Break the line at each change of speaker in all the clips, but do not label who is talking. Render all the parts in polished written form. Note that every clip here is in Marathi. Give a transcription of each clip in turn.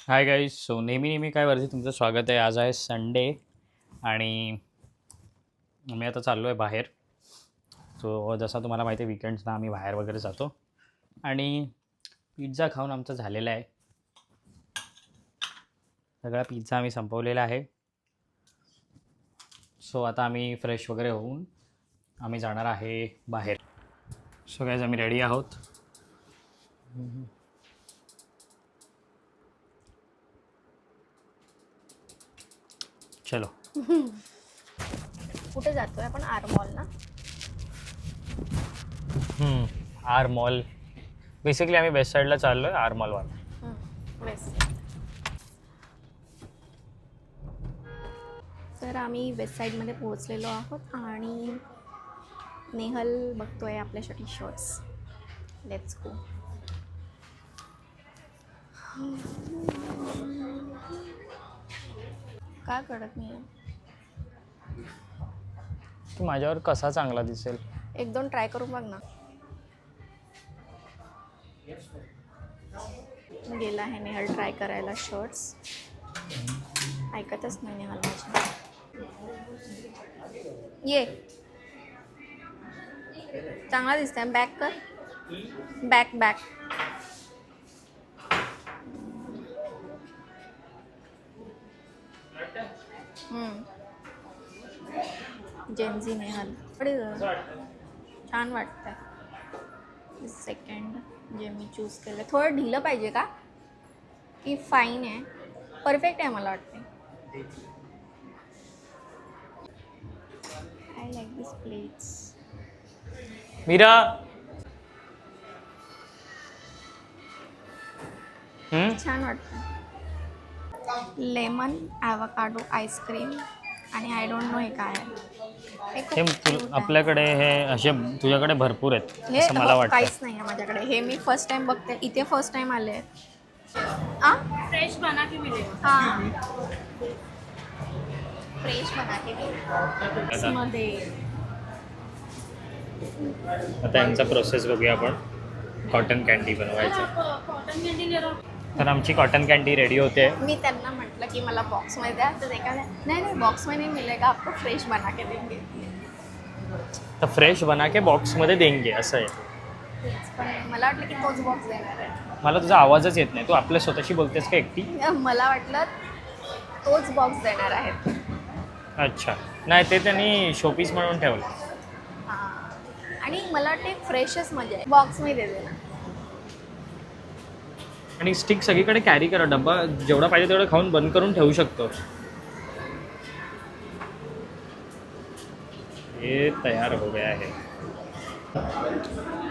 Hi guys. सो नेहमी काय वरती तुमचं स्वागत आहे. आज आहे संडे आणि मी आता चाललो आहे बाहेर. सो जसा तुम्हाला माहिती आहे विकेंड्सला आम्ही बाहेर वगैरे जातो आणि पिझ्झा खाऊन आमचं झालेलं आहे. सगळा पिझ्झा आम्ही संपवलेला आहे. सो आता आम्ही फ्रेश वगैरे होऊन आम्ही जाणार आहे बाहेर. सो गाईज आम्ही रेडी आहोत. चलो.
कुठे जातोय आपण? आर मॉल ना?
R mall. बेसिकली आम्ही वेस्ट साईडला चाललो आहे. आर मॉलवाला.
वेस्ट. तर आम्ही वेस्ट साईडमध्ये पोहोचलेलो आहोत आणि नेहल बघतोय आपल्यासाठी शर्ट्स. Let's go. का कळत नाही?
की माझ्यावर कसा चांगला दिसेल.
एक दोन ट्राय करून बघ ना. गेला आहे नेहल ट्राय करायला शर्ट्स. ऐकतच नाही नेहल माझ्या. ये चांगला दिसतंय. बॅक कर. Back back. जेन्झी नेहल छान वाटतंय. सेकंड जे मी चूज केलं थोडं ढिलं पाहिजे का की फाईन आहे? परफेक्ट आहे मला वाटते. I like this plates.
Meera.
छान वाटतं. लेमन ॲव्होकाडो आईस्क्रीम आणि आय डोंट नो हे काय आहे. हे खूप cute आहे.
आपल्याकडे हे असे तुझ्याकडे भरपूर आहेत
हे
असं मला वाटतं.
काहीच नाही आहे माझ्याकडे. हे मी फर्स्ट टाइम बघते. इथे फर्स्ट टाइम आले आहे.
फ्रेश बना के मिलेगा.
हां फ्रेश बना के मिळेल. मध्ये
आता यांचा प्रोसेस बघूया आपण. कॉटन कॅन्डी बनवायचं.
कॉटन कैंडी ले रहा हूँ.
तर आमची कॉटन कॅन्डी रेडी होते.
मी त्यांना म्हटलं की मला बॉक्समध्ये द्या. तर ते काय नाही नाही बॉक्समध्ये नहीं मिलेगा आपको, फ्रेश बना के देंगे.
तर फ्रेश बना के बॉक्समध्ये देंगे असं आहे.
तेच पण मला वाटलं की तोच बॉक्स देणार आहे.
मला तुझा आवाजच येत नाही. तू आपल्या स्वतःशी बोलतेस का एकटी?
मला वाटलं तोच बॉक्स देणार आहेत.
अच्छा. नाही ते त्यांनी शोपीस म्हणून ठेवलं.
हां आणि मला वाटते फ्रेशच मजा आहे. बॉक्समध्ये दे ना.
आणि स्टिक सगळीकडे कॅरी करा. डब्बा जेवढा पाहिजे तेवढं खाऊन बंद करून ठेवू शकतो. हे तयार हो गया आहे.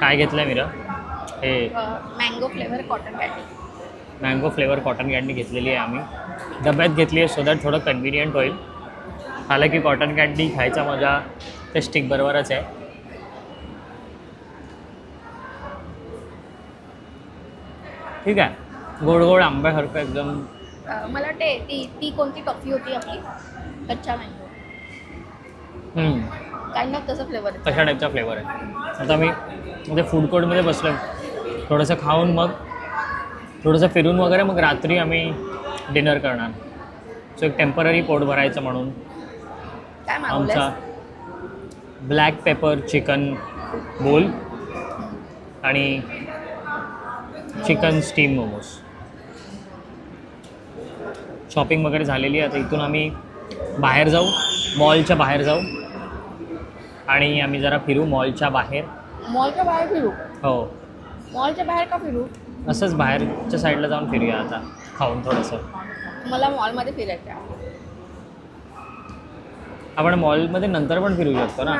काय घेतलं मीरा? हे
mango flavour cotton candy.
Mango flavour cotton candy घेतलेली आहे आम्ही. डब्यात घेतली आहे सो दॅट थोडं कन्व्हिनियंट होईल. हालाकी कॉटन कॅन्डी खायचा मजा ते स्टिक बरोबरच आहे. ठीक आहे. गोड गोड आंब्यासारखं एकदम.
मला वाटते ती कोणती टॉफी होती आपली? कच्चा मँगो काइंड ऑफ तसं फ्लेवर आहे.
तशा टाईपचा फ्लेवर आहे. आता मी म्हणजे फूड कोर्टमध्ये बसलो आहे. थोडंसं खाऊन मग थोडंसं फिरून वगैरे मग रात्री आम्ही डिनर करणार. सो एक टेम्पररी पोट भरायचं म्हणून
काय
आमचा
मागवलंस?
ब्लॅक पेपर चिकन बोल आणि चिकन स्टीम मोमोज. शॉपिंग वगैरे झालेली आहे. आता इथून आम्ही बाहेर जाऊ. मॉलच्या बाहेर जाऊ आणि आम्ही जरा फिरू मॉलच्या बाहेर.
मॉलच्या बाहेर फिरू?
हो.
मॉलच्या बाहेर का फिरू?
असंच बाहेरच्या साईडला जाऊन फिरूया आता खाऊन थोडंसं.
मला मॉलमध्ये फिरायचं आहे.
आपण मॉलमध्ये नंतर पण फिरू शकतो ना.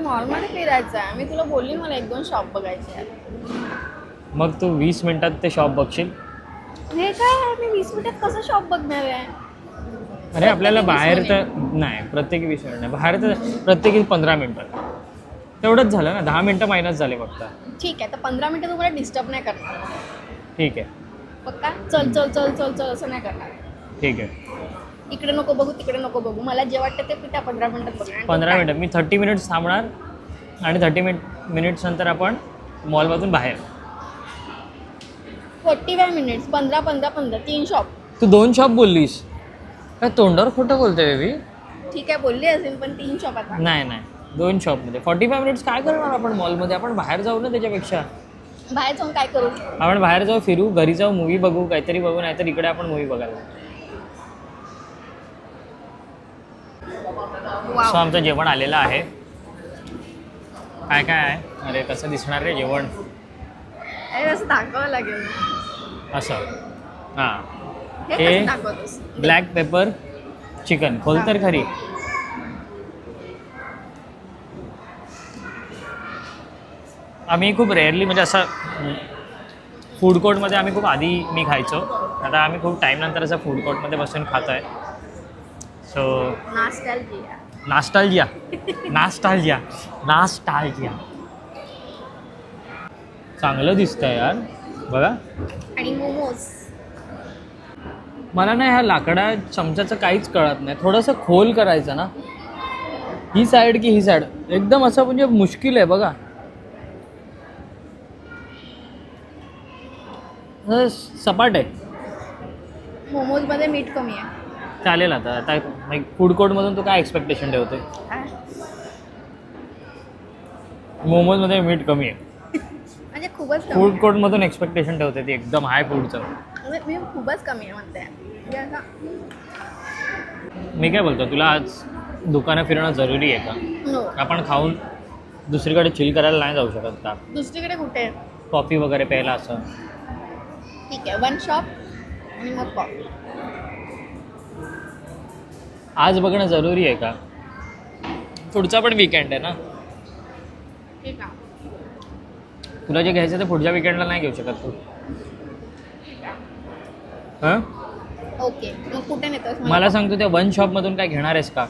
मॉलमध्ये फिरायचं आहे. मी तुला बोलली मला एक दोन शॉप बघायचे आहेत.
मग तू 20 मिनिटात ते शॉप बघशील.
हे काय आहे? मी 20 मिनिटात कसं शॉप बघणार आहे?
अरे आपल्याला बाहेर तर नाही. प्रत्येकी 20 मिनिट नाही. बाहेर तर प्रत्येकी 15 मिनिटं. तेवढंच झालं ना. 10 मिनिटं मायनस झाले फक्त.
ठीक आहे. तर 15 मिनिटं तुम्हाला डिस्टर्ब नाही करणार.
ठीक आहे.
पक्का? चल चल चल चल चल असं नाही करणार.
ठीक आहे.
इकडे नको बघू तिकडे नको बघू. मला जे वाटतं ते त्या 15 मिनिटात बघणार.
15 मिनिटं. मी 30 मिनिट्स थांबणार आणि 30 मिनिट्स नंतर आपण मॉलमधून बाहेर.
45 मिनिट्स 15 3 शॉप.
तू 2 शॉप बोललीस काय? तोंडावर खोटं बोलते बेबी.
ठीक आहे बोलली असेल पण 3 शॉप आता.
नाही नाही 2 शॉपमध्ये 45 मिनिट्स काय करणार आपण मॉलमध्ये? आपण बाहेर जाऊ ना त्याच्यापेक्षा.
बाहेर जाऊन काय करू?
आपण बाहेर जाऊ, फिरू, घरी जाऊ, मूवी बघू, काहीतरी बघू, नाहीतर इकडे आपण मूवी बघायला.
वाव.
सो आमचं जेवण आलेलं आहे. काय काय आहे? अरे कसं दिसणार रे जेवण?
अरे असं दाखवावं लागेल.
असं हां,
हे
हे
कसं दाखवतोस?
Black pepper chicken. खोल तर खरी. आम्ही खूप रेअरली म्हणजे असं फूड कोर्टमध्ये आम्ही खूप आधी मी खायचो. आता आम्ही खूप टाईम नंतर असं फूड कोर्टमध्ये बसून खातो आहे. So
nostalgia.
Nostalgia nostalgia nostalgia. चांगलं दिसतंय यार बघा.
आणि मोमोज.
मला ना ह्या लाकडा चमच्याचं काहीच कळत नाही. थोडंसं खोल करायचं ना, ही साईड की ही साईड, एकदम असं म्हणजे मुश्किल आहे बघा. सपाट आहे.
मोमोज मध्ये मीठ कमी आहे.
चालेल. आता फूड कोर्टमधून तू काय एक्सपेक्टेशन ठेवते? मोमोजमध्ये मीठ कमी आहे.
म्हणजे खूपच कमी
फूड
आहे.
कोर्टमधून एक्सपेक्टेशन ठेवते ती एकदम हाय फूडचं.
मी खूपच कमी आहे म्हणते. म्हणजे असं
मी काय बोलतो, तुला आज दुकानं फिरणं जरुरी आहे का?
नो.
आपण खाऊन दुसरीकडे चिल करायला नाही जाऊ शकत का?
दुसरीकडे कुठे?
कॉफी वगैरे प्यायला असं.
ठीक आहे 1 शॉप आणि मग कॉफी.
आज बघणं जरुरी आहे का? पुढचा पण वीकेंड आहे ना.
ठीक आहे.
तुला जे घ्यायचं ते पुढच्या वीकेंडला नाही घेऊ शकत तू. हां,
ओके मग कुठे नेतोस
मला सांगतो त्या 1 शॉपमधून काय घेणार आहेस का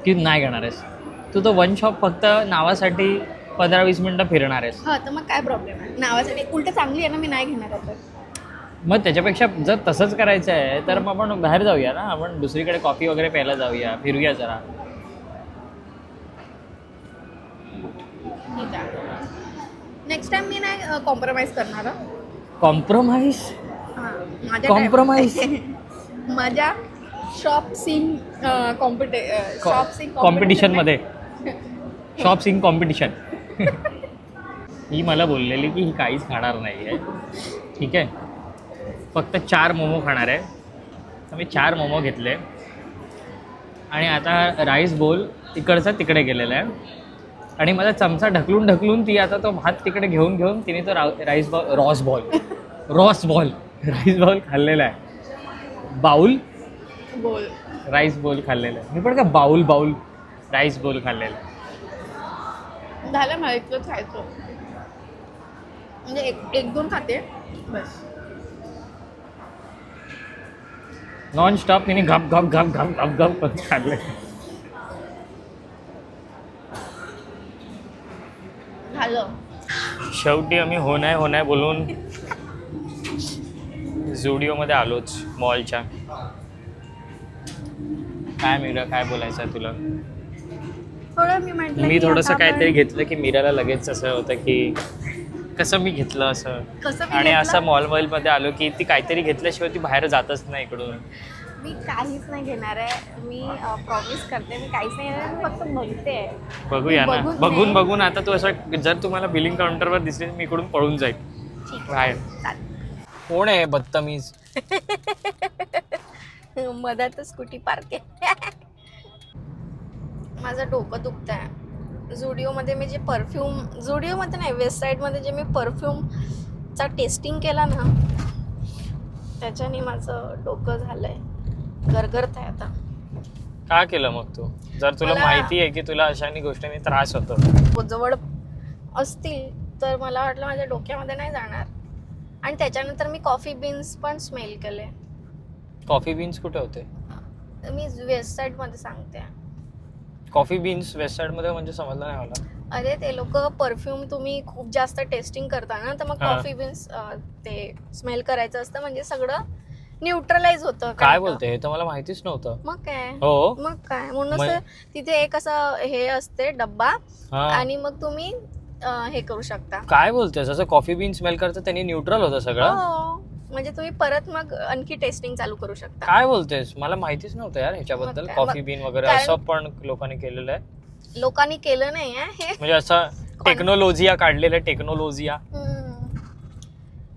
की नाही घेणार आहेस? तू तो 1 शॉप फक्त नावासाठी 15-20 मिनटं फिरणार आहेस.
हा तर मग काय प्रॉब्लेम आहे? नावासाठी उलट चांगली आहे ना, मी नाही घेणार आता.
मग त्याच्यापेक्षा जर तसंच करायचं आहे तर मग आपण बाहेर जाऊया ना. आपण दुसरीकडे कॉफी वगैरे प्यायला जाऊया, फिरूया जरा.
ठीक आहे. नेक्स्ट टाइम मी नाही कॉम्प्रोमाइज करणार हं.
कॉम्प्रोमाइज?
हां माझ्या
Compromise?
माझ्या शॉप सिंग
कॉम्पिटिशनमध्ये शॉप सिंग कॉम्पिटिशन. ही मला बोललेली की ही काहीच खाणार नाही आहे. ठीक आहे, फक्त 4 मोमो खाणार आहे. तर मी 4 मोमो घेतले आणि आता राईस बोल इकडचा तिकडे गेलेला आहे. आणि माझा चमचा ढकलून ढकलून ती आता तो भात तिकडे घेऊन घेऊन तिने तो राईस बॉल राईस बॉल खाल्लेला आहे. बाउल
बोल.
राईस बोल खाल्लेला आहे. मी पण का बाउल राईस बोल खाल्लेला आहे.
झालं मला इतकंच खायचं. म्हणजे एक 2 खाते बस.
नॉन स्टॉप तिने घप घप घप घप घप घप करून खाल्ले.
झालं.
शेवटी आम्ही हो नाही बोलून झुडिओमध्ये आलोच मॉलच्या. काय मीरा, काय बोलायचं आहे तुला?
थोडं मी म्हटलं
मी
की
थोडंसं
आता
काहीतरी
आपण-
घेतलं की मीराला लगेच असं होतं की कसं मी घेतलं असं.
कसं मी
आणि
घेतलं?
असं मॉलमध्ये आलो की ती काहीतरी घेतल्याशिवाय ती बाहेर जातच नाही इकडून.
मी काहीच नाही घेणार आहे. मी प्रॉमिस करते मी काहीच नाही घेणार. मी फक्त बघते.
बघूया ना.
बघून
बघून आता तू असं जर तुम्हाला बिलिंग काउंटरवर दिसली मी इकडून पळून जाईल
ठीक
बाहेर.
चालेल.
कोण आहे बदतमीज?
मधात स्कूटी पार्क आहे. माझं डोकं दुखत आहे. झुडिओमध्ये मी जे परफ्यूम, झुडिओमध्ये नाही वेस्ट साईडमध्ये जे मी परफ्यूमचा टेस्टिंग केला ना त्याच्याने माझं डोकं झालंय, गरगरत आहे आता.
का केलं मग तू? जर तुला
मला-
माहिती आहे की तुला अशानी गोष्टींनी त्रास होतो.
जवळ असतील तर मला वाटलं माझ्या डोक्यामध्ये नाही जाणार. आणि त्याच्यानंतर मी कॉफी बीन्स पण स्मेल केले.
कॉफी बीन्स कुठे होते?
मी वेस्ट साईडमध्ये सांगते.
कॉफी बीन्स वेस्ट साईडमध्ये म्हणजे समजलं नाही मला.
अरे ते लोक परफ्यूम तुम्ही खूप जास्त टेस्टिंग करता ना तर मग
हा.
कॉफी बीन्स ते स्मेल करायचं असतं म्हणजे सगळं न्यूट्रलाइज होतं.
काय बोलते? हे तर मला माहितीच नव्हतं.
मग काय
हो
मग काय म्हणूनच
मग-
तिथे एक असं हे असते डब्बा
हा.
आणि मग तुम्ही हे करू शकता.
काय बोलतेस? असं कॉफी बीन स्मेल करतं त्यांनी न्यूट्रल होतं सगळं?
हो, म्हणजे तुम्ही परत मग आणखी टेस्टिंग चालू करू शकता.
काय बोलतेस? मला माहितीच नव्हतं यार ह्याच्याबद्दल.
मग काय?
कॉफी
मग
बीन वगैरे
कारण-
असं पण लोकांनी केलेलं आहे.
लोकांनी केलं नाही हे.
म्हणजे असं टेक्नॉलॉजिया काढलेलं आहे, टेक्नॉलॉजिया.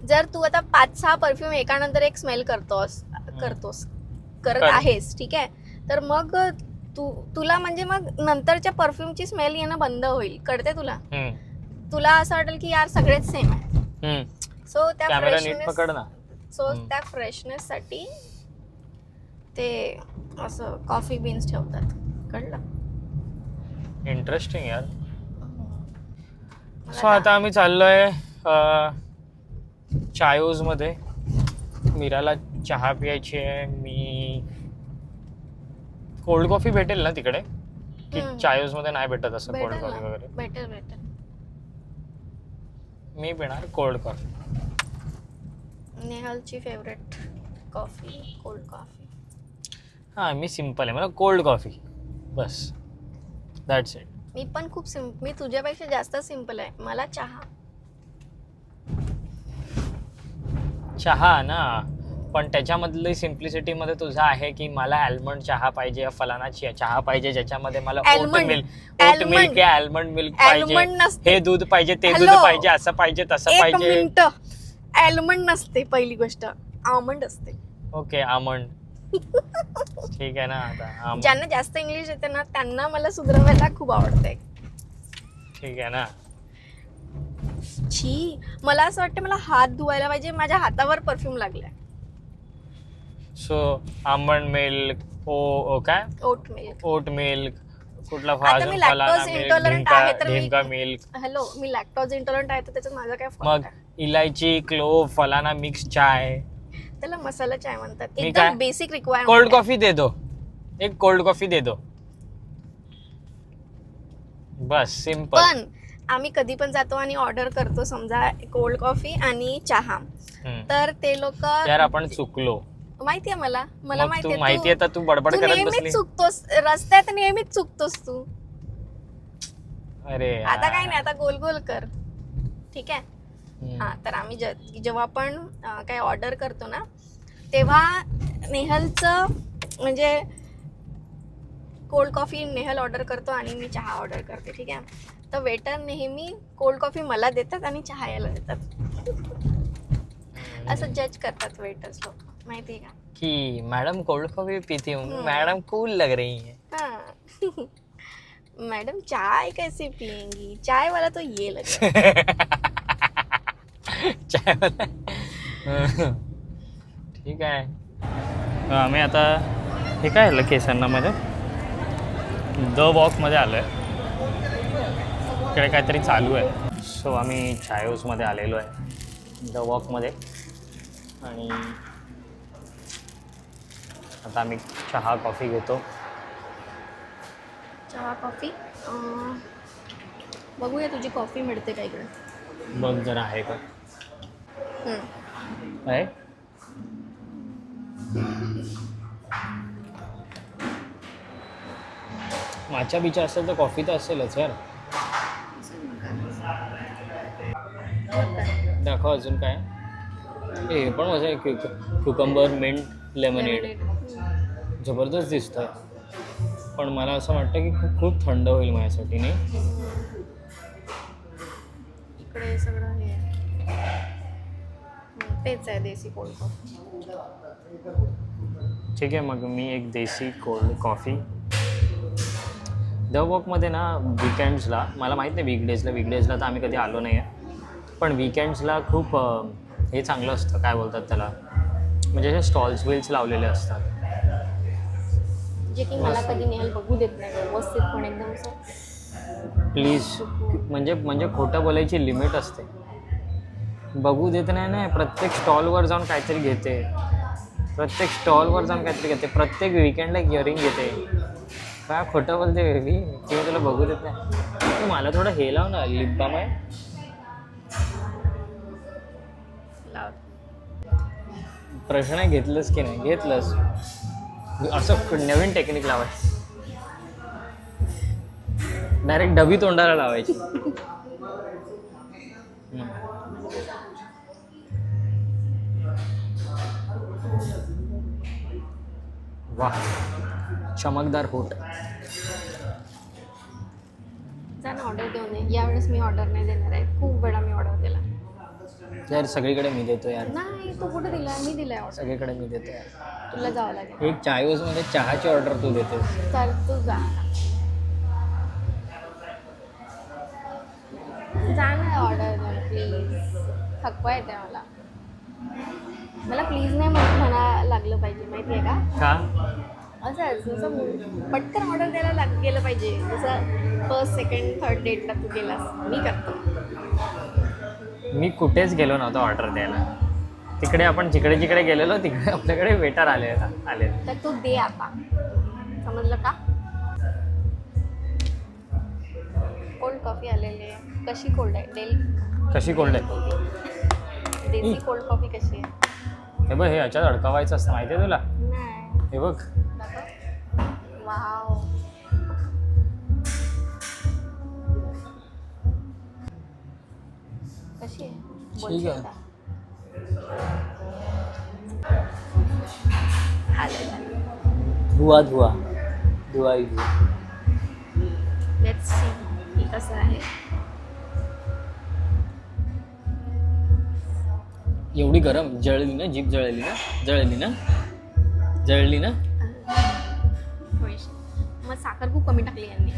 जर तू आता 5-6 परफ्यूम एकानंतर एक स्मेल करत आहेस, ठीक आहे, तर मग तुला म्हणजे मग नंतरच्या परफ्यूमची स्मेल येणं बंद होईल. कळते तुला? तुला असं वाटेल की यार सगळेच सेम आहे. सो त्या
कॅमेरा नीट पकड ना.
त्या फ्रेशनेस साठी ते असं कॉफी बीन्स ठेवतात. कळलं?
इंटरेस्टिंग यार.
मला
सो आता आम्ही चाललोय चायोज मध्ये. मीराला चहा प्यायची आहे. मी कोल्ड कॉफी भेटेल ना तिकडे की चायोज मध्ये नाही भेटत असं कोल्ड
भेटेल
कॉफी
ना,
वगैरे?
भेटेल.
मी पिणार कोल्ड कॉफी.
नेहलची फेवरेट कॉफी कोल्ड कॉफी.
हा, मी सिम्पल आहे. मला कोल्ड कॉफी बस. That's it.
मी पण खूप मी तुझ्यापेक्षा जास्त सिम्पल आहे. मला चहा
ना, पण त्याच्यामधली सिम्प्लिसिटी मध्ये तुझं आहे की मला आल्मंड चहा पाहिजे या फलाना चहा पाहिजे ज्याच्यामध्ये मला ओट मिल्क या आल्मंड मिल्क पाहिजे, हे दूध पाहिजे, ते दूध पाहिजे, असं पाहिजे, तसं पाहिजे.
आल्मंड नसते. पहिली गोष्ट आमंड असते.
Okay, almond. ठीक आहे ना. आता
ज्यांना जास्त इंग्लिश येते ना त्यांना मला सुधरवायला खूप आवडतंय.
ठीक आहे ना.
छी, मला असं वाटतं मला हात धुवायला पाहिजे. माझ्या हातावर परफ्यूम लागलाय.
सो आमंड मिल्क, काय ओट मिल्क, कुठला
आता मी लॅक्टोज इंटॉलरंट आहे तर
ढेमका मिल्क.
हॅलो, मी लॅक्टोज इंटॉलरंट आहे तर त्याच्यात माझा काय फरक
मग
आहे?
इलायची, क्लोव, फलाना मिक्स चाय.
त्याला मसाला चाय म्हणतात.
मी
एकदम
काय?
Basic requirement.
कोल्ड कॉफी दे दो, एक कोल्ड कॉफी दे दो, बस सिंपल.
पण आम्ही कधी पण जातो आणि ऑर्डर करतो समजा कोल्ड कॉफी आणि चहा, तर ते लोक
यार आपण चुकलो.
माहितीये मला
मग
माहितीये.
तू माहितीये तर तू बडबड करत
नेहमीच
बसली.
चुकतोस रस्त्यात, नेहमीच चुकतोस तू.
अरे
आता काय नाही, आता गोल गोल कर. ठीक आहे. हा, तर आम्ही जेव्हा आपण काही ऑर्डर करतो ना तेव्हा नेहलचं म्हणजे कोल्ड कॉफी नेहल ऑर्डर करतो आणि मी चहा ऑर्डर करते. ठीक आहे. तर वेटर नेहमी कोल्ड कॉफी मला देतात आणि चहा याला देतात. असं जज करतात वेटर्स लोक, माहिती का?
कि मैडम कोल्ड कॉफी पीती हूँ, मैडम कूल लग रही है.
हाँ. मैडम चाय कैसे पियेंगी? चाय वाला तो ये लग रहा
चाय वाला. ठीक आहे. आम्ही आता हे काय आलं केसांनामध्ये द वॉकमध्ये आलो आहे. इकडे काहीतरी चालू आहे. सो आम्ही चायोजमध्ये आलेलो आहे द वॉकमध्ये. आणि आता आम्ही चहा कॉफी घेतो.
चहा कॉफी बघूया तुझी कॉफी मिळते का इकडे.
बघ जरा आहे का. आहे माचा बिचा असेल तर कॉफी तर असेलच यार. दाखव अजून काय. हे पण मजा आहे. क्युकंबर मिंट लेमनेड जबरदस्त दिसतं. पण मला असं वाटतं की खूप थंड होईल माझ्यासाठी. नाही
इकडे सगळं हे तेच आहे देसी कोल्ड कॉफी.
ठीक आहे. मग मी एक देसी कोल्ड कॉफी. द वॉकमध्ये ना विकेंड्सला, मला माहीत नाही विकडेजला तर आम्ही कधी आलो नाही आहे, पण विकेंड्सला खूप हे चांगलं असतं. काय बोलतात त्याला, म्हणजे असे स्टॉल्स बिल्स लावलेले असतात.
जे की मला कधी नेहल बघू देत नाही व्यवस्थित, पण एकदम असं
प्लीज. म्हणजे खोटं बोलायची लिमिट असते. बघू देत नाही. प्रत्येक स्टॉलवर जाऊन काहीतरी घेते. प्रत्येक विकेंडला एक इयरिंग घेते. काय खोटं बोलते बेबी, किंवा तुला बघू देत नाही. तू मला थोडं हे लाव ना, लिप बाम आहे. प्रश्न आहे घेतलंस की नाही. घेतलंस. असं नवीन टेक्निक लावायची, डायरेक्ट डबी तोंडाला लावायची. वा, चमकदार होट.
जा ना ऑर्डर देऊन ये. यावेळेस मी ऑर्डर नाही देणार आहे. खूप वेळा मी ऑर्डर दिला.
यार सगळीकडे मी देतो यार,
नाही तू कुठे दिला? मी दिलाय ऑर्डर.
सगळीकडे मी देतो यार.
तुला जावं लागेल.
एक चायवसमध्ये चहाची ऑर्डर तू देतेस.
तर तू जा. जा ना ऑर्डर देऊन प्लीज. थकवा येते मला. मला प्लीज नाही म्हणा लागलं पाहिजे माहिती आहे का?
का?
असंच जसं पटकन ऑर्डर द्यायला गेलं पाहिजे. जसं फर्स्ट सेकंड थर्ड डेटला तू गेलास. मी करतो.
मी कुठेच गेलो नव्हतो ऑर्डर द्यायला. तिकडे आपण जिकडे जिकडे गेलेलो तिकडे आपल्याकडे वेटर आले.
तर तू दे आता. समजलं का? कोल्ड कॉफी आलेली आहे. कशी कोल्ड आहे?
कशी कोल्ड आहे?
देसी कोल्ड कॉफी कशी आहे?
हे बघ, हे याच्यात अडकवायचं असतं माहिती आहे तुला?
नाही.
हे बघ.
वाव. कशी आहे?
ठीक आहे. धुवा धुवा धुवा
लेट्स सी कसं आहे.
एवढी गरम जळली ना, जीभ जळली ना, जळली ना.
थोडीशी. मग साखर खूप कमी टाकली यांनी.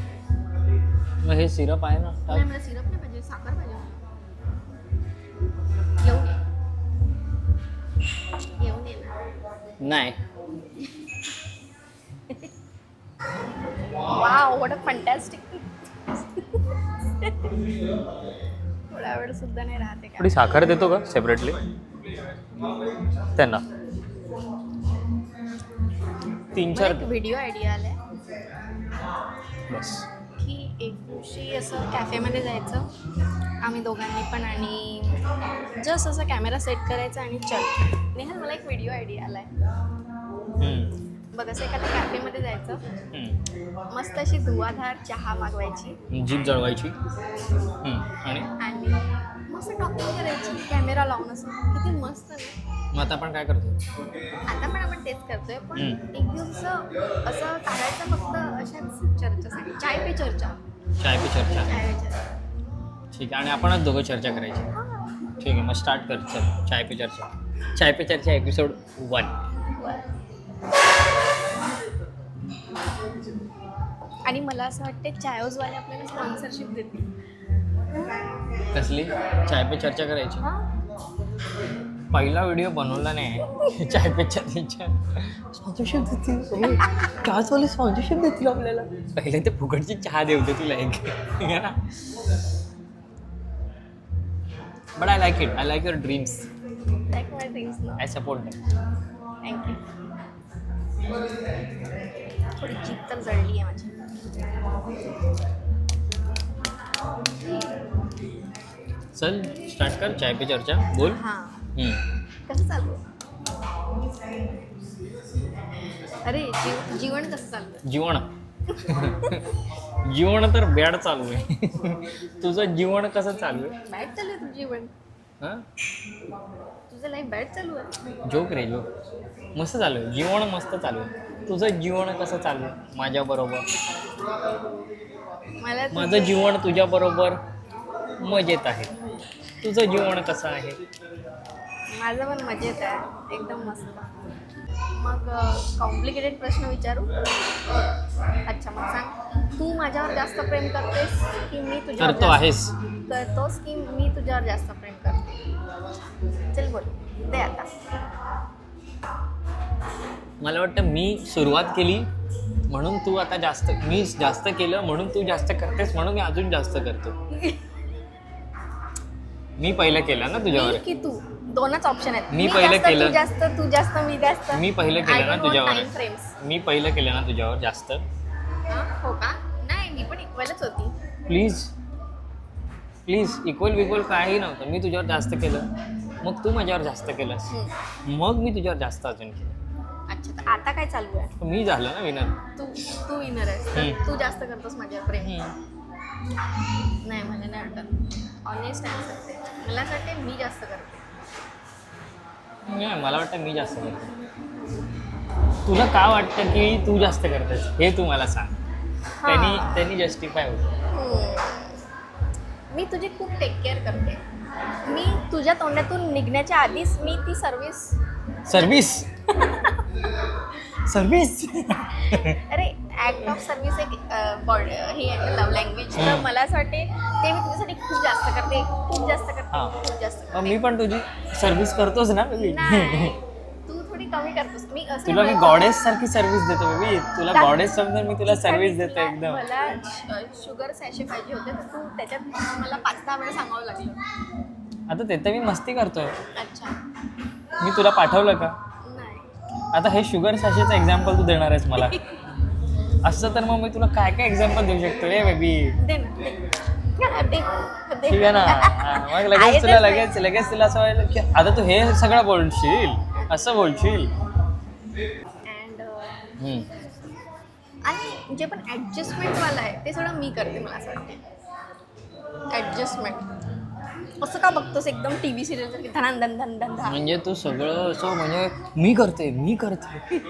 मग हे सिरप आहे ना,
नाही मला सिरप नाही पाहिजे. साखर पाहिजे मला. येऊन ये ना.
नाही.
Wow what a fantastic. थोडा वेळ सुद्धा नाही राहते का?
थोडी साखर देतो का सेपरेटली त्यांना? 3-4
व्हिडिओ आयडिया आलाय
बस.
की एक दिवशी असं कॅफेमध्ये जायचं आम्ही दोघांनी पण, आणि जस्ट असं कॅमेरा सेट करायचा आणि चल. नेहल मला एक व्हिडिओ आयडिया आलाय बघ. असं एखाद्या कॅफेमध्ये जायचं, मस्त अशी धुवाधार चहा मागवायची,
जीभ जळवायची आणि
आणि मस्त टॉकिंग करायची कॅमेरा लावून. असं किती मस्त ना.
मग आता आपण काय करतो?
आता पण आपण तेच करतोय, पण एक दिवस असं काढायचं फक्त अशाच चर्चेसाठी. चाय पे चर्चा.
चाय पे चर्चा.
चाय पे चर्चा.
ठीक आहे. आणि आपणच दोघं चर्चा करायची. ठीक आहे, मग स्टार्ट कर. चल, चाय पे चर्चा. चाय पे चर्चा एपिसोड 1.
आणि मला असं वाटतं चायोजवाले आपल्याला स्पॉन्सरशिप देतील.
कसली? चाय पे चर्चा करायची. पहिला व्हिडिओ बनवला नाही चाय पे चर्चा. स्पॉन्सरशिप देतील. चाचवाले स्पॉन्सरशिप देतील आपल्याला. पहिले ते फुकटची चहा देवते तुला एक. ना. But I like it. I like your dreams.
Like my dreams ना.
I support them.
थँक्यू. थोडी जीभ तर जळली आहे माझी.
चल स्टार्ट कर चाय पे चर्चा. बोल.
हां. कसं चालू आहे? अरे जीवन कसं चाललं?
जीवन जीवन तर बॅड चालू आहे. तुझं जीवन कसं चालू आहे?
बॅड चालू आहे तुझं जीवन?
हां,
तुझं लाईफ बॅड चालू आहे?
जोक रे जोक. मस्त चालू आहे जीवन, मस्त चालू आहे. तुझं जीवन कसं चालू आहे माझ्याबरोबर?
मला
माझं जीवन तुझ्याबरोबर मजेत आहे. तुझं जीवन कसं आहे?
माझं पण मजेत आहे, एकदम मस्त. मग कॉम्प्लिकेटेड प्रश्न विचारू? अच्छा, मग सांग, तू माझ्यावर जास्त प्रेम करतेस की मी तुझ्यावर?
करतो आहेस.
करतोस की मी तुझ्यावर जास्त प्रेम करते? चल बोल, दे आता.
मला वाटतं मी सुरुवात केली म्हणून तू आता जास्त, मी जास्त केलं म्हणून तू जास्त करतेस, म्हणून मी अजून जास्त करतो. मी पहिलं केलं ना तुझ्यावर.
मी की तू? दोनच ऑप्शन आहेत.
मी पहिलं
जास्त,
केलं.
तू जास्त, तू जास्त, मी जास्त.
मी पहिलं केलं ना तुझ्यावर.
फ्रेम्स.
मी पहिलं केलं ना तुझ्यावर जास्त.
हो का? नाही, मी पण इक्वलच होती.
प्लीज प्लीज, इक्वल विक्वल काही नव्हतं. मी तुझ्यावर जास्त केलं, मग तू माझ्यावर जास्त केलंस, मग मी तुझ्यावर जास्त अजून केलं.
अच्छा, तर आता काय चालू आहे?
मी झालो ना विनर.
तू विनर आहेस तर तू जास्त करतोस माझ्यावर प्रेम? नाही, मला नाही वाटत. ऑनेस्ट आन्सर ते. मला असं वाटतं मी जास्त करते.
नाही, मला वाटतं मी जास्त करतो. तुला का वाटतं की तू जास्त करतेस हे तू मला सांग. त्यांनी
हां.
त्यांनी जस्टिफाय होतं.
मी तुझी खूप टेक केअर करते. मी तुझ्या तोंडातून निघण्याच्या आधीच मी ती सर्व्हिस
सर्व्हिस सर्व्हिस
अरे ऍक्ट ऑफ सर्व्हिस एक हे आहे लव्ह लँग्वेज. तर मला असं वाटते ते मी तुझ्यासाठी खूप जास्त करते, खूप जास्त करते,
हां.
खूप जास्त
मग
करते.
मी पण तुझी सर्व्हिस करतोच ना बेबी.
नाही, तू थोडी कमी करतोस. मी असं
तुला मी
नाही
गॉडेस सारखी सर्व्हिस देतो बेबी. तुला
दा-
गॉडेस समजून मी तुला सर्व्हिस देतो
तुला-
एकदम.
मला शुगर सॅशे पाहिजे होते तर तू त्याच्यात मला 5-10 वेळा सांगावं लागलं.
आता ते तर मी मस्ती करतोय.
अच्छा,
मी तुला पाठवलं का?
नाही.
आता हे शुगर सॅशेचं एक्झाम्पल तू देणार आहेस मला. असं तर मग मी तुला काय काय एक्झाम्पल देऊ शकतो रे बेबी.
दे ना, दे. दे.
ठीक आहे ना. हा, मग लगेच
आहेतच
तुला
नाही.
लगेच तुला असं व्हायला की आता तू हे सगळं बोलशील, असं बोलशील.
अँड
हम्म.
आणि जे पण ॲडजस्टमेंटवालं आहे ते सगळं मी करते. मला असं वाटते ॲडजस्टमेंट. असं का बघतोस एकदम टी व्ही सिरियल धनान धन धन धन धन.
म्हणजे तू सगळं असं म्हणजे मी करते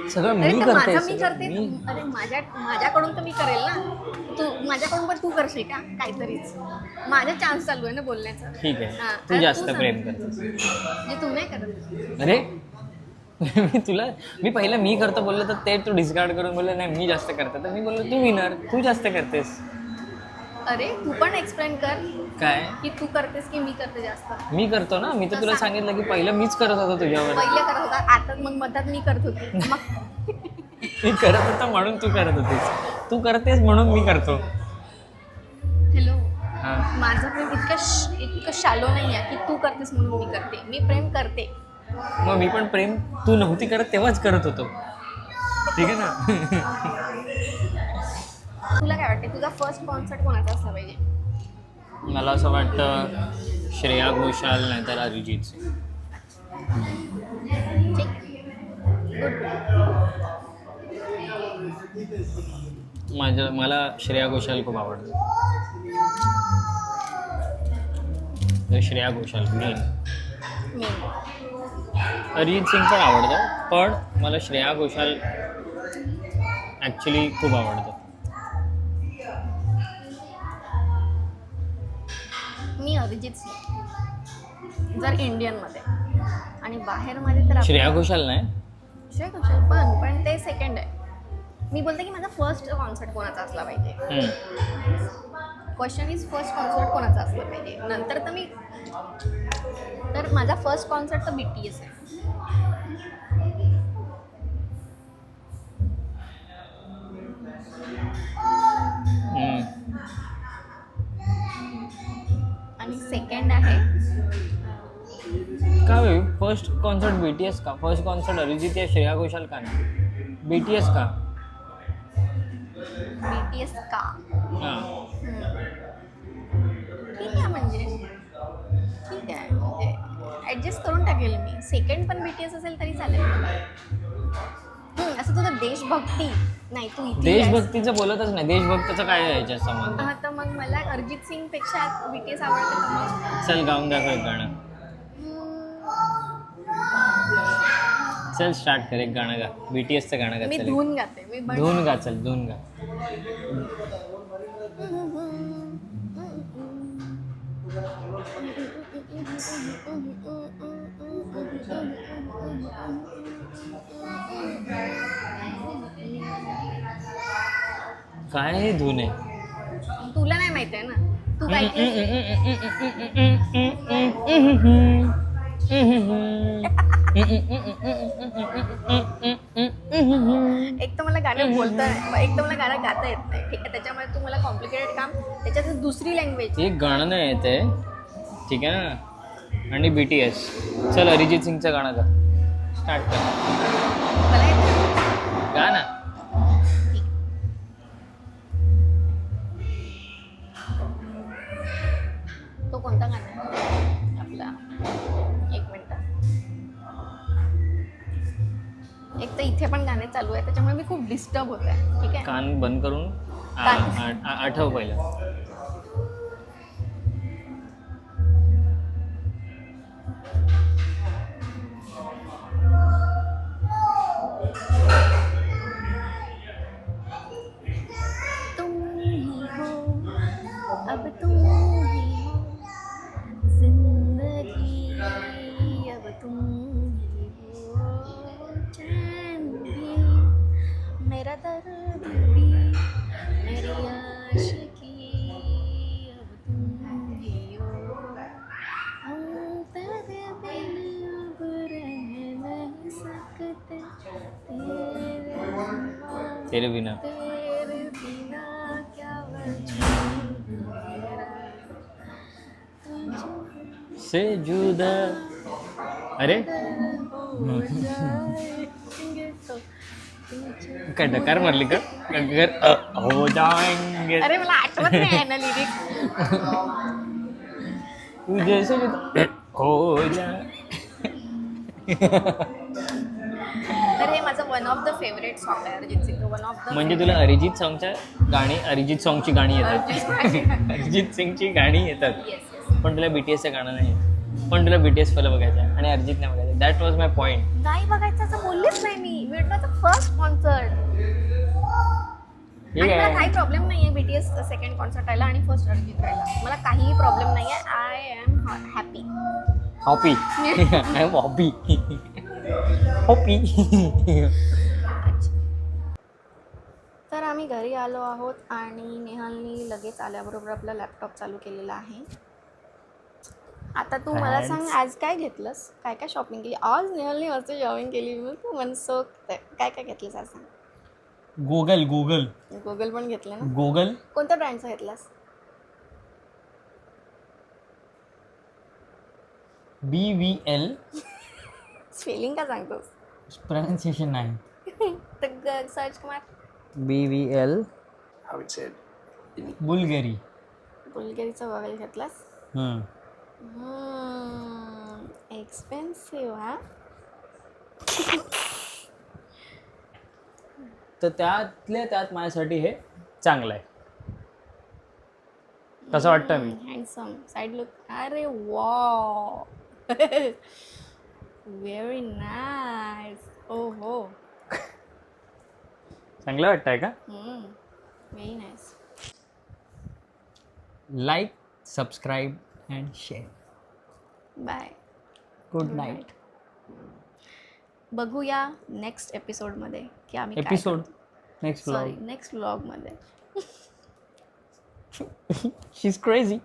सगळं
अरे
मी
तर
करते
माझं मी
सगळं
करते.
मी.
अरे माझ्याकडून तर मी करेल ना. तू माझ्याकडून पण तू करशील का काहीतरीच. माझा चान्स चालू आहे ना बोलण्याचा.
ठीक आहे
हां,
तू
आता
जास्त
सांग.
प्रेम करतेस.
म्हणजे तू नाही करत.
अरे मी पहिलं मी करतो बोललो तर ते तू डिस्कार्ड करून बोललो नाही मी जास्त करते तर मी बोललो तू विनर तू जास्त करतेस.
अरे तू पण एक्सप्लेन कर
काय
की तू करतेस की मी करते जास्त.
मी करतो ना. मी तर तुला सांगितलं की पहिलं मीच करत होतो तुझ्यावर.
पहिले करत होता, आता मग मधात मी करत होती. मग
मी करत होतो म्हणून तू करत होतीस. तू करतेस म्हणून मी करतो.
हॅलो,
हां
माझं प्रेम इतकं शालो नाही आहे की तू करतेस म्हणून मी करते. मी प्रेम करते.
मग मी पण प्रेम तू नव्हती करत तेव्हाच करत होतो. ठीक आहे ना.
तुला काय वाटते तुझा फर्स्ट कॉन्सर्ट कोणाचा असला पाहिजे?
मला असं वाटतं श्रेया घोषाल नाहीतर अरिजित सिंग.
ठीक, गुड.
मला श्रेया घोषाल खूप आवडतं. तर श्रेया घोषाल मेन.
मी
अरिजित सिंग पण आवडतं पण मला श्रेया घोषाल ॲक्च्युली खूप आवडतं.
मी अरिजित सिंग जर इंडियनमध्ये. आणि बाहेरमध्ये तर
श्रेया घोषाल नाही.
श्रेया घोषाल पण ते सेकंड आहे. मी बोलते की माझा फर्स्ट कॉन्सर्ट कोणाचा असला पाहिजे. क्वेश्चन इज फर्स्ट कॉन्सर्ट कोणाचा असला पाहिजे. नंतर तर माझा फर्स्ट कॉन्सर्ट तर BTS आहे. आणि सेकंड आहे
का फर्स्ट कॉन्सर्ट BTS का? फर्स्ट कॉन्सर्ट अरिजित या श्रेया घोषाल का नाही? BTS का?
BTS का?
हां
ठीक आहे म्हणजे ठीक आहे म्हणजे ॲडजस्ट करून टाकेल मी. सेकंड पण BTS असेल तरी चालेल मला. असं तुझं देशभक्ती नाही तू इथे आहेस.
देशभक्तीचं बोलतच नाही. देशभक्तीचं काय आहे याच्यात संबंध?
हा तर मग मला अरिजित सिंग पेक्षा BTS आवडतं तर मग
चल गाऊन दाखव एक गाणं. चल स्टार्ट कर एक गाणं गा. BTSचं गाणं गा.
मी
चल
धून गाते. मी बट
धून गा. चल धून गा. काय हे धून आहे?
तुला नाही माहिती आहे ना. तू काय एक तर मला गाणं बोलता एक तर मला गाणं गाता येत नाही. ठीक आहे त्याच्यामुळे तू मला कॉम्प्लिकेटेड काम त्याच्यात दुसरी लँग्वेज.
एक गाणं नाही येत आहे ठीक आहे ना. आणि BTS. चल अरिजित सिंगचं गाणं गा. स्टार्ट कर.
मला येत नाही.
गा ना.
तो कोणता गाणं आहे आपला? एक मिनिट. एक तर इथे पण गाणे चालू आहे त्याच्यामुळे मी खूप डिस्टर्ब होत आहे. ठीक आहे
कान बंद करून आठव पहिलं. तेरे बिना
तेरे बिना क्या वजूद मेरा,
से जुदा. अरे
हो जाएंगे तो तुझे.
काय डकार मारली का अगर हो जाएंगे
अरे मला आठवत नाही आहे ना लिरिक्स.
तुझे से जुदा हो जा.
तर हे माझं one of the favourite song आहे Arijit Singh. One of the
म्हणजे तुला अरिजित सॉंगच्या गाणी अरिजित सॉंगची गाणी येतात अरिजित सिंगची गाणी येतात
येस येस.
पण तुला BTSचं गाणं नाही येत. पण तुला BTS पहिलं बघायचं आहे आणि अरिजित नाही बघायचं. That was my point.
नाही बघायचं असं बोललीच नाही मी. वेटचं फर्स्ट कॉन्सर्ट.
ठीक
आणि मला
आहे
काही प्रॉब्लेम नाही आहे BTS सेकंड कॉन्सर्ट राहिला आणि फर्स्ट अरिजित राहिला. मला काहीही प्रॉब्लेम नाही आहे. I am happy.
Hoppy I am hoppy hoppy.
तर आम्ही घरी आलो आहोत आणि नेहालनी लगेच आल्याबरोबर आपला लॅपटॉप चालू केलेला आहे. आता तू मला सांग आज काय घेतलंस, काय काय शॉपिंग केली आज. नेहालनी मस्त शॉपिंग केली. मग तू मनसोक्त काय काय घेतलंस आज सांग.
गुगल
गुगल पण घेतलं ना.
गुगल
कोणत्या ब्रँडचा घेतलास.
BVL
स्पेलिंग का सांगतोस.
प्रोनाउन्सिएशन नाही.
तर सर्च मार.
BVL
how it's said.
Bulgari.
बुल्गेरीचा गॉगल घेतलास. एक्सपेन्सिव्ह हा.
तर त्यातल्या त्यात माझ्यासाठी हे चांगलं आहे. कसं वाटतं मी
हँडसम साईड लुक. अरे वॉव व्हेरी नाईस. ओ हो
चांगलं वाटतंय का.
Very nice.
Like subscribe and share.
Bye.
Good night.
बघूया नेक्स्ट एपिसोडमध्ये की आम्ही
एपिसोड नेक्स्ट
सॉरी नेक्स्ट व्लॉगमध्ये.
She is crazy.